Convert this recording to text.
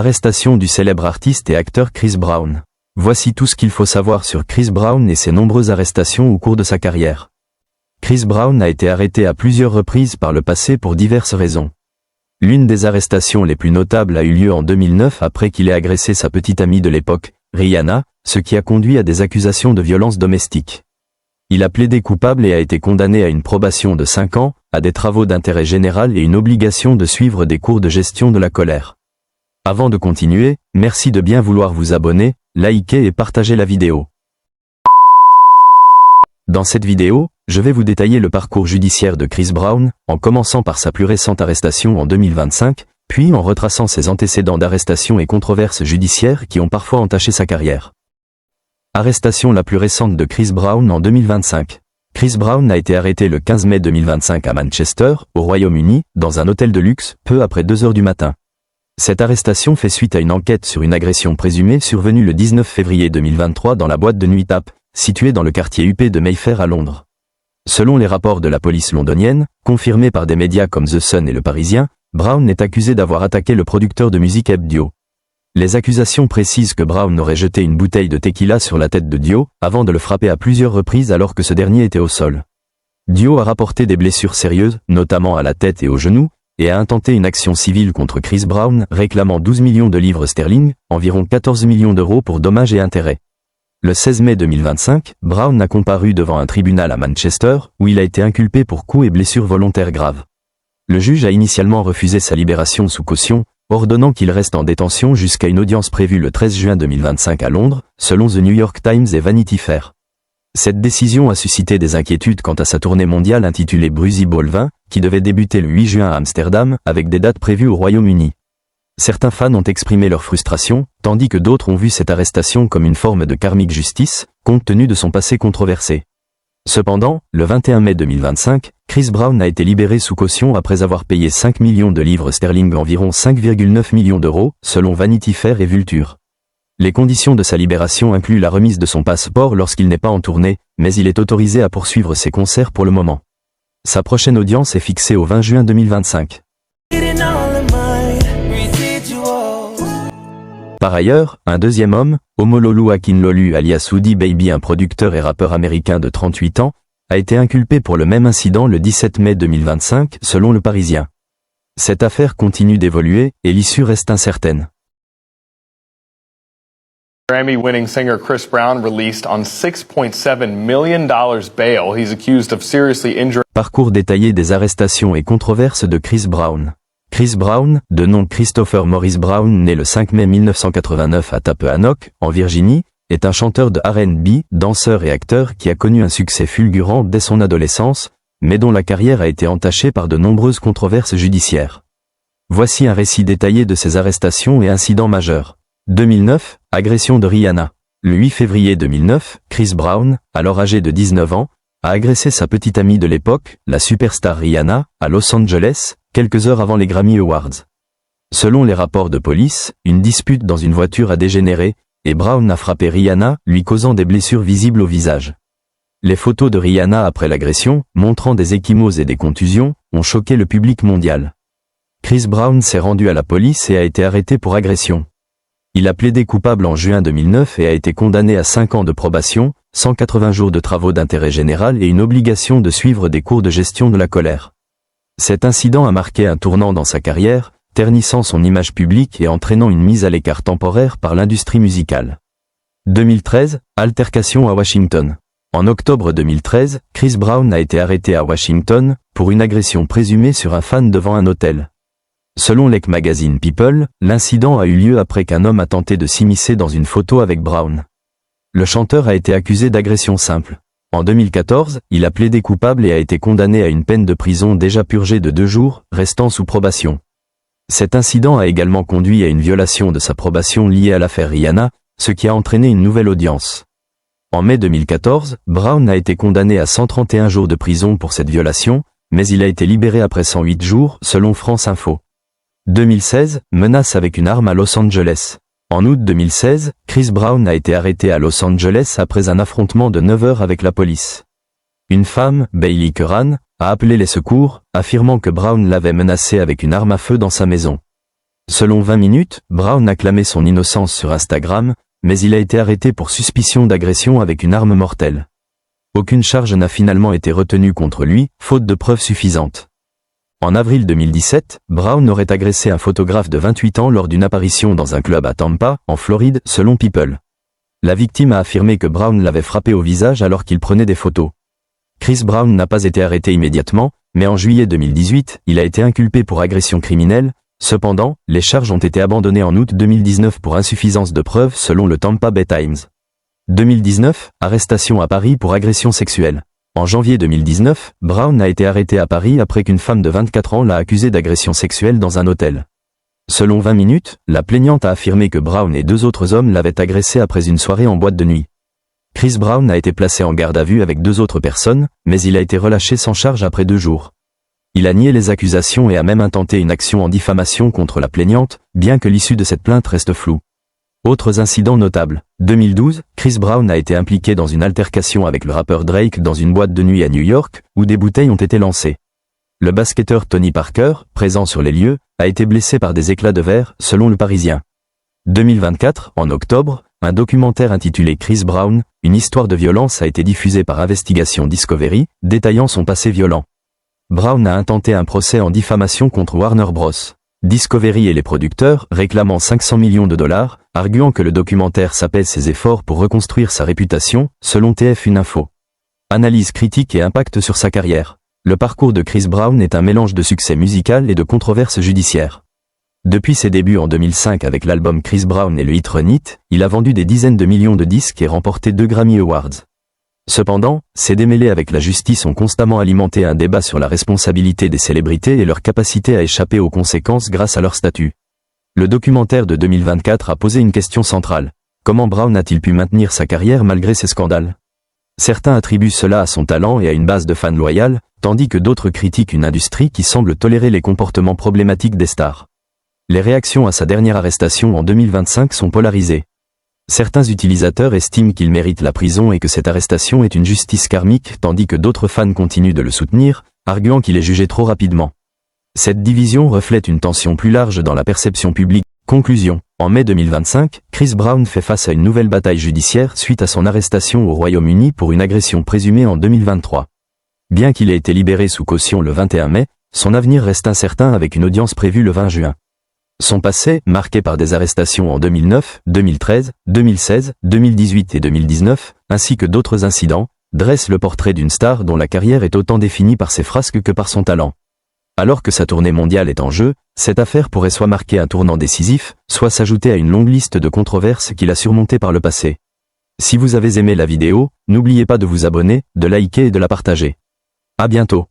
Arrestation du célèbre artiste et acteur Chris Brown. Voici tout ce qu'il faut savoir sur Chris Brown et ses nombreuses arrestations au cours de sa carrière. Chris Brown a été arrêté à plusieurs reprises par le passé pour diverses raisons. L'une des arrestations les plus notables a eu lieu en 2009 après qu'il ait agressé sa petite amie de l'époque, Rihanna, ce qui a conduit à des accusations de violence domestique. Il a plaidé coupable et a été condamné à une probation de 5 ans, à des travaux d'intérêt général et une obligation de suivre des cours de gestion de la colère. Avant de continuer, merci de bien vouloir vous abonner, liker et partager la vidéo. Dans cette vidéo, je vais vous détailler le parcours judiciaire de Chris Brown, en commençant par sa plus récente arrestation en 2025, puis en retraçant ses antécédents d'arrestation et controverses judiciaires qui ont parfois entaché sa carrière. Arrestation la plus récente de Chris Brown en 2025. Chris Brown a été arrêté le 15 mai 2025 à Manchester, au Royaume-Uni, dans un hôtel de luxe, peu après 2 heures du matin. Cette arrestation fait suite à une enquête sur une agression présumée survenue le 19 février 2023 dans la boîte de nuit Tap, située dans le quartier huppé de Mayfair à Londres. Selon les rapports de la police londonienne, confirmés par des médias comme The Sun et Le Parisien, Brown est accusé d'avoir attaqué le producteur de musique Eb Dio. Les accusations précisent que Brown aurait jeté une bouteille de tequila sur la tête de Dio, avant de le frapper à plusieurs reprises alors que ce dernier était au sol. Dio a rapporté des blessures sérieuses, notamment à la tête et aux genoux, et a intenté une action civile contre Chris Brown, réclamant 12 millions de livres sterling, environ 14 millions d'euros pour dommages et intérêts. Le 16 mai 2025, Brown a comparu devant un tribunal à Manchester, où il a été inculpé pour coups et blessures volontaires graves. Le juge a initialement refusé sa libération sous caution, ordonnant qu'il reste en détention jusqu'à une audience prévue le 13 juin 2025 à Londres, selon The New York Times et Vanity Fair. Cette décision a suscité des inquiétudes quant à sa tournée mondiale intitulée Bruzy Ball 20, qui devait débuter le 8 juin à Amsterdam, avec des dates prévues au Royaume-Uni. Certains fans ont exprimé leur frustration, tandis que d'autres ont vu cette arrestation comme une forme de karmic justice, compte tenu de son passé controversé. Cependant, le 21 mai 2025, Chris Brown a été libéré sous caution après avoir payé 5 millions de livres sterling, environ 5,9 millions d'euros, selon Vanity Fair et Vulture. Les conditions de sa libération incluent la remise de son passeport lorsqu'il n'est pas en tournée, mais il est autorisé à poursuivre ses concerts pour le moment. Sa prochaine audience est fixée au 20 juin 2025. Par ailleurs, un deuxième homme, Omololu Akinlolu alias Woody Baby, un producteur et rappeur américain de 38 ans, a été inculpé pour le même incident le 17 mai 2025, selon Le Parisien. Cette affaire continue d'évoluer, et l'issue reste incertaine. Grammy-winning singer Chris Brown released on $6.7 million bail. He's accused of seriously injuring. Parcours détaillé des arrestations et controverses de Chris Brown. Chris Brown, de nom Christopher Morris Brown, né le 5 mai 1989 à Tappahannock, en Virginie, est un chanteur de R&B, danseur et acteur qui a connu un succès fulgurant dès son adolescence, mais dont la carrière a été entachée par de nombreuses controverses judiciaires. Voici un récit détaillé de ses arrestations et incidents majeurs. 2009, agression de Rihanna. Le 8 février 2009, Chris Brown, alors âgé de 19 ans, a agressé sa petite amie de l'époque, la superstar Rihanna, à Los Angeles, quelques heures avant les Grammy Awards. Selon les rapports de police, une dispute dans une voiture a dégénéré, et Brown a frappé Rihanna, lui causant des blessures visibles au visage. Les photos de Rihanna après l'agression, montrant des ecchymoses et des contusions, ont choqué le public mondial. Chris Brown s'est rendu à la police et a été arrêté pour agression. Il a plaidé coupable en juin 2009 et a été condamné à 5 ans de probation, 180 jours de travaux d'intérêt général et une obligation de suivre des cours de gestion de la colère. Cet incident a marqué un tournant dans sa carrière, ternissant son image publique et entraînant une mise à l'écart temporaire par l'industrie musicale. 2013, altercation à Washington. En octobre 2013, Chris Brown a été arrêté à Washington, pour une agression présumée sur un fan devant un hôtel. Selon l'Ec magazine People, l'incident a eu lieu après qu'un homme a tenté de s'immiscer dans une photo avec Brown. Le chanteur a été accusé d'agression simple. En 2014, il a plaidé coupable et a été condamné à une peine de prison déjà purgée de 2 jours, restant sous probation. Cet incident a également conduit à une violation de sa probation liée à l'affaire Rihanna, ce qui a entraîné une nouvelle audience. En mai 2014, Brown a été condamné à 131 jours de prison pour cette violation, mais il a été libéré après 108 jours, selon France Info. 2016, menace avec une arme à Los Angeles. En août 2016, Chris Brown a été arrêté à Los Angeles après un affrontement de 9 heures avec la police. Une femme, Bailey Curran, a appelé les secours, affirmant que Brown l'avait menacé avec une arme à feu dans sa maison. Selon 20 minutes, Brown a clamé son innocence sur Instagram, mais il a été arrêté pour suspicion d'agression avec une arme mortelle. Aucune charge n'a finalement été retenue contre lui, faute de preuves suffisantes. En avril 2017, Brown aurait agressé un photographe de 28 ans lors d'une apparition dans un club à Tampa, en Floride, selon People. La victime a affirmé que Brown l'avait frappé au visage alors qu'il prenait des photos. Chris Brown n'a pas été arrêté immédiatement, mais en juillet 2018, il a été inculpé pour agression criminelle. Cependant, les charges ont été abandonnées en août 2019 pour insuffisance de preuves selon le Tampa Bay Times. 2019, arrestation à Paris pour agression sexuelle. En janvier 2019, Brown a été arrêté à Paris après qu'une femme de 24 ans l'a accusé d'agression sexuelle dans un hôtel. Selon 20 minutes, la plaignante a affirmé que Brown et 2 autres hommes l'avaient agressé après une soirée en boîte de nuit. Chris Brown a été placé en garde à vue avec 2 autres personnes, mais il a été relâché sans charge après 2 jours. Il a nié les accusations et a même intenté une action en diffamation contre la plaignante, bien que l'issue de cette plainte reste floue. Autres incidents notables. 2012, Chris Brown a été impliqué dans une altercation avec le rappeur Drake dans une boîte de nuit à New York, où des bouteilles ont été lancées. Le basketteur Tony Parker, présent sur les lieux, a été blessé par des éclats de verre, selon le Parisien. 2024, en octobre, un documentaire intitulé Chris Brown, une histoire de violence a été diffusé par Investigation Discovery, détaillant son passé violent. Brown a intenté un procès en diffamation contre Warner Bros. Discovery et les producteurs, réclamant 500 millions de dollars, arguant que le documentaire s'appelle ses efforts pour reconstruire sa réputation, selon TF1 Info. Analyse critique et impact sur sa carrière. Le parcours de Chris Brown est un mélange de succès musical et de controverses judiciaires. Depuis ses débuts en 2005 avec l'album Chris Brown et le hit Run It, il a vendu des dizaines de millions de disques et remporté 2 Grammy Awards. Cependant, ses démêlés avec la justice ont constamment alimenté un débat sur la responsabilité des célébrités et leur capacité à échapper aux conséquences grâce à leur statut. Le documentaire de 2024 a posé une question centrale. Comment Brown a-t-il pu maintenir sa carrière malgré ces scandales? Certains attribuent cela à son talent et à une base de fans loyale, tandis que d'autres critiquent une industrie qui semble tolérer les comportements problématiques des stars. Les réactions à sa dernière arrestation en 2025 sont polarisées. Certains utilisateurs estiment qu'il mérite la prison et que cette arrestation est une justice karmique, tandis que d'autres fans continuent de le soutenir, arguant qu'il est jugé trop rapidement. Cette division reflète une tension plus large dans la perception publique. Conclusion. En mai 2025, Chris Brown fait face à une nouvelle bataille judiciaire suite à son arrestation au Royaume-Uni pour une agression présumée en 2023. Bien qu'il ait été libéré sous caution le 21 mai, son avenir reste incertain avec une audience prévue le 20 juin. Son passé, marqué par des arrestations en 2009, 2013, 2016, 2018 et 2019, ainsi que d'autres incidents, dresse le portrait d'une star dont la carrière est autant définie par ses frasques que par son talent. Alors que sa tournée mondiale est en jeu, cette affaire pourrait soit marquer un tournant décisif, soit s'ajouter à une longue liste de controverses qu'il a surmontées par le passé. Si vous avez aimé la vidéo, n'oubliez pas de vous abonner, de liker et de la partager. À bientôt.